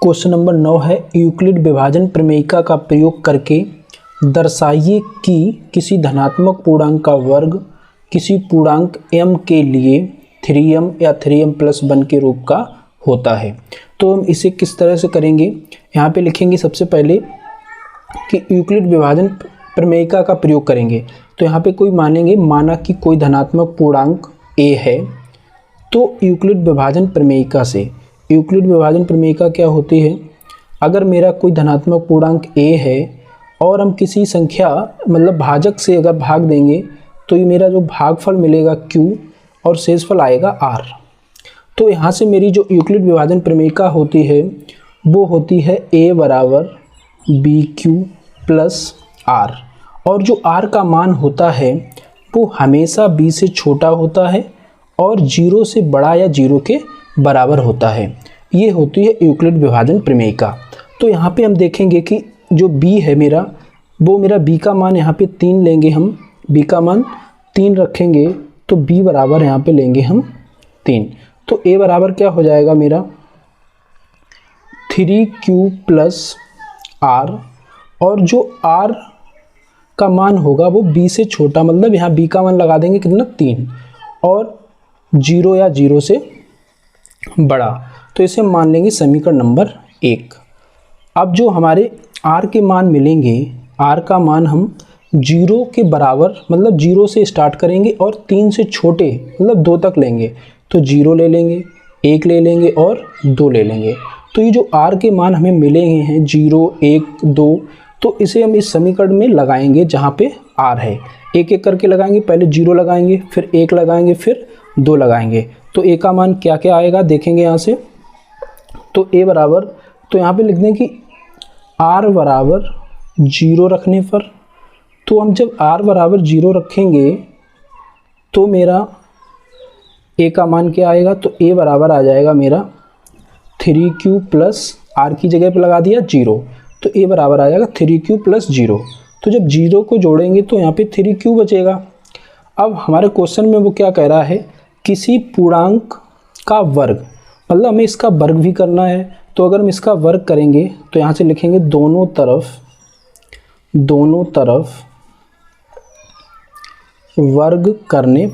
Question number 9 है Euclid विभाजन प्रमेयिका का प्रयोग करके दर्शाइए कि किसी धनात्मक पूर्णांक का वर्ग किसी पूर्णांक m के लिए 3m या 3m+1 के रूप का होता है। तो हम इसे किस तरह से करेंगे, यहाँ पे लिखेंगे सबसे पहले कि यूक्लिड विभाजन प्रमेयिका का प्रयोग करेंगे। तो यहाँ पे कोई माना कि कोई धनात्मक पूर्णांक a है, तो यूक्लिड विभाजन प्रमेयिका से यूक्लिड विभाजन प्रमेयिका क्या होती है, अगर मेरा कोई धनात्मक पूर्णांक a है और हम किसी संख्या मतलब भाजक से अगर भाग देंगे तो ये मेरा जो भागफल मिलेगा q और शेषफल आएगा r। तो यहाँ से मेरी जो यूक्लिड विभाजन प्रमेयिका होती है वो होती है a बराबर bq प्लस r, और जो r का मान होता है वो हमेशा b से छोटा होता है और 0 से बड़ा या 0 के बराबर होता है। ये होती है यूक्लिड विभाजन प्रमेयिका। तो यहाँ पे हम देखेंगे कि जो b है मेरा b का मान यहाँ पे 3 लेंगे, हम b का मान 3 रखेंगे तो b बराबर यहाँ पे लेंगे हम 3। तो a बराबर क्या हो जाएगा मेरा 3q प्लस r, और जो r का मान होगा वो b से छोटा, मतलब यहाँ b का मान लगा देंगे कितना 3 और 0 या 0 से बड़ा। तो इसे हम मान लेंगे समीकरण नंबर 1। अब जो हमारे r के मान मिलेंगे, r का मान हम 0 के बराबर मतलब 0 से स्टार्ट करेंगे और 3 से छोटे मतलब 2 तक लेंगे। तो 0 ले लेंगे, 1 ले लेंगे और 2 ले लेंगे। तो ये जो r के मान हमें मिले हैं 0, 1, 2, तो इसे हम इस समीकरण में लगाएंगे जहाँ पे r है। एक एक करके लगाएंगे, पहले 0 लगाएंगे, फिर 1 लगाएंगे, फिर 2 लगाएंगे। तो a का मान क्या क्या आएगा देखेंगे यहाँ से। तो a बराबर, तो यहाँ पे लिख दें कि r बराबर 0 रखने पर, तो हम जब r बराबर 0 रखेंगे तो मेरा a का मान क्या आएगा, तो a बराबर आ जाएगा मेरा 3q प्लस r की जगह पे लगा दिया 0, तो a बराबर आ जाएगा 3q प्लस 0। तो जब 0 को जोड़ेंगे तो यहाँ पे 3q बचेगा। अब हमारे क्वेश्चन में वो क्या कह रहा है, किसी पूर्णांक का वर्ग, मतलब हमें इसका वर्ग भी करना है। तो अगर हम इसका वर्ग करेंगे तो यहाँ से लिखेंगे दोनों तरफ वर्ग करने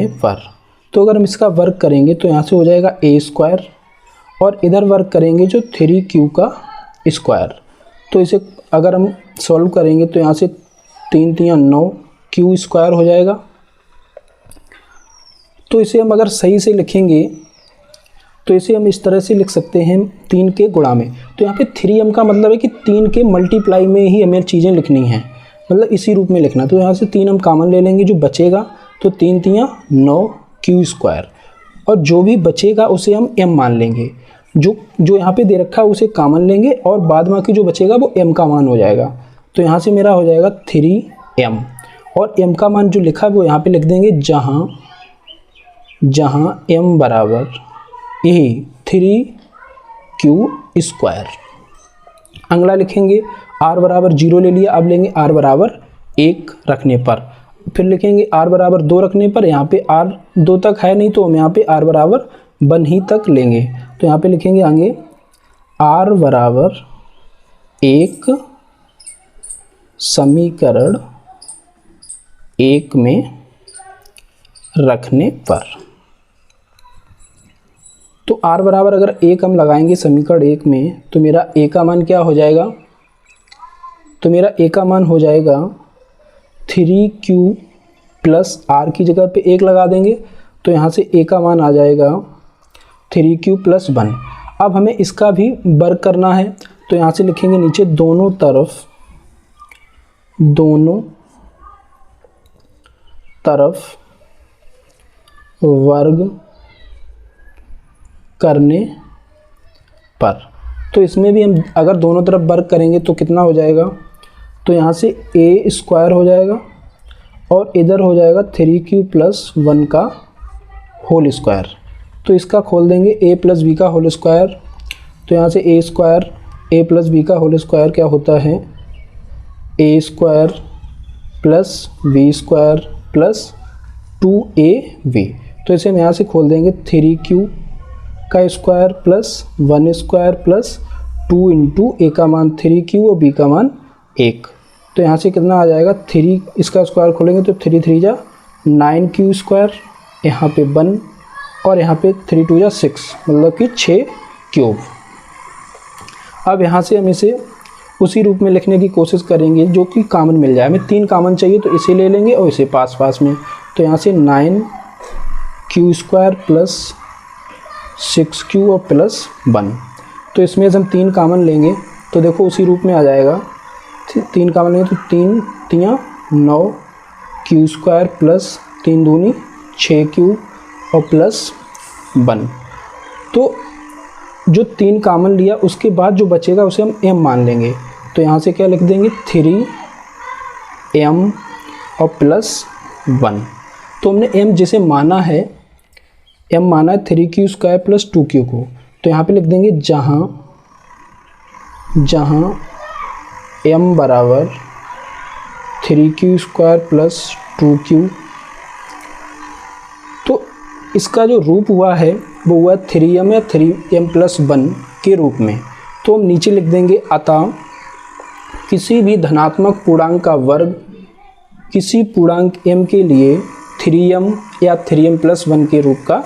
पर, तो अगर हम इसका वर्ग करेंगे तो यहाँ से हो जाएगा a² और इधर वर्ग करेंगे जो 3q का स्क्वायर। तो इसे अगर हम सॉल्व करेंगे तो यहाँ से 3 3 9 q² हो जाएगा। तो इसे हम अगर सही से लिखेंगे तो इसे हम इस तरह से लिख सकते हैं 3 के गुणा में। तो यहाँ पे 3m का मतलब है कि 3 के मल्टीप्लाई में ही हमें चीज़ें लिखनी हैं, मतलब इसी रूप में लिखना। तो यहाँ से 3 हम कॉमन ले लेंगे, जो बचेगा तो 3 3 9 q², और जो भी बचेगा उसे हम m मान लेंगे। जो यहाँ पे दे रखा है उसे कॉमन लेंगे और बाद बाकी जो बचेगा वो m का मान हो जाएगा। तो यहाँ से मेरा हो जाएगा 3m, और m का मान जो लिखा है वो यहाँ पे लिख देंगे जहाँ m बराबर 3q²। अगला लिखेंगे r बराबर 0 ले लिया, अब लेंगे r बराबर 1 रखने पर, फिर लिखेंगे r बराबर 2 रखने पर, यहाँ पे r 2 तक है नहीं तो हम यहाँ पे r बराबर 1 ही तक लेंगे। तो यहाँ पे लिखेंगे आगे r बराबर 1 समीकरण 1 में रखने पर। तो r बराबर अगर 1 हम लगाएंगे समीकरण 1 में तो मेरा a का मान क्या हो जाएगा, तो मेरा a का मान हो जाएगा 3q प्लस r की जगह पे 1 लगा देंगे, तो यहाँ से a का मान आ जाएगा 3q प्लस 1। अब हमें इसका भी वर्ग करना है, तो यहाँ से लिखेंगे नीचे दोनों तरफ वर्ग करने पर। तो इसमें भी हम अगर दोनों तरफ वर्ग करेंगे तो कितना हो जाएगा, तो यहाँ से a² हो जाएगा और इधर हो जाएगा 3q प्लस 1 का होल स्क्वायर। तो इसका खोल देंगे a प्लस b का होल स्क्वायर, तो यहाँ से a प्लस b का होल स्क्वायर क्या होता है a² plus b² plus 2ab। तो इसे हम यहाँ से खोल देंगे 3q का square plus 1 square plus 2 into A का मान 3q और बी का मान 1। तो यहाँ से कितना आ जाएगा, 3 इसका स्क्वायर खोलेंगे तो 3 3 जा 9q स्क्वायर, यहाँ पे 1 और यहाँ पे 3 2 जा 6, मतलब कि 6 क्यूब। अब यहाँ से हम इसे उसी रूप में लिखने की कोशिश करेंगे जो कि कॉमन मिल जाए। हमें 3 कॉमन चाहिए तो इसे ले लेंगे और इसे पास पास में, तो यहाँ से 9q स्क्वायर प्लस 6q और प्लस 1। तो इसमें से हम 3 कॉमन लेंगे तो देखो उसी रूप में आ जाएगा। 3 कॉमन लेंगे तो 3 3 9q स्क्वायर प्लस 3 दूनी 6q और प्लस 1। तो जो 3 कॉमन लिया उसके बाद जो बचेगा उसे हम m मान लेंगे। तो यहाँ से क्या लिख देंगे, 3m और प्लस 1। तो हमने m जिसे माना है, m माना है 3q स्क्वायर प्लस 2q को, तो यहाँ पे लिख देंगे जहाँ m बराबर 3q स्क्वायर प्लस 2q। तो इसका जो रूप हुआ है वो हुआ 3m या 3m प्लस 1 के रूप में। तो हम नीचे लिख देंगे अतः किसी भी धनात्मक पूर्णांक का वर्ग किसी पूर्णांक m के लिए 3m या 3m प्लस 1 के रूप का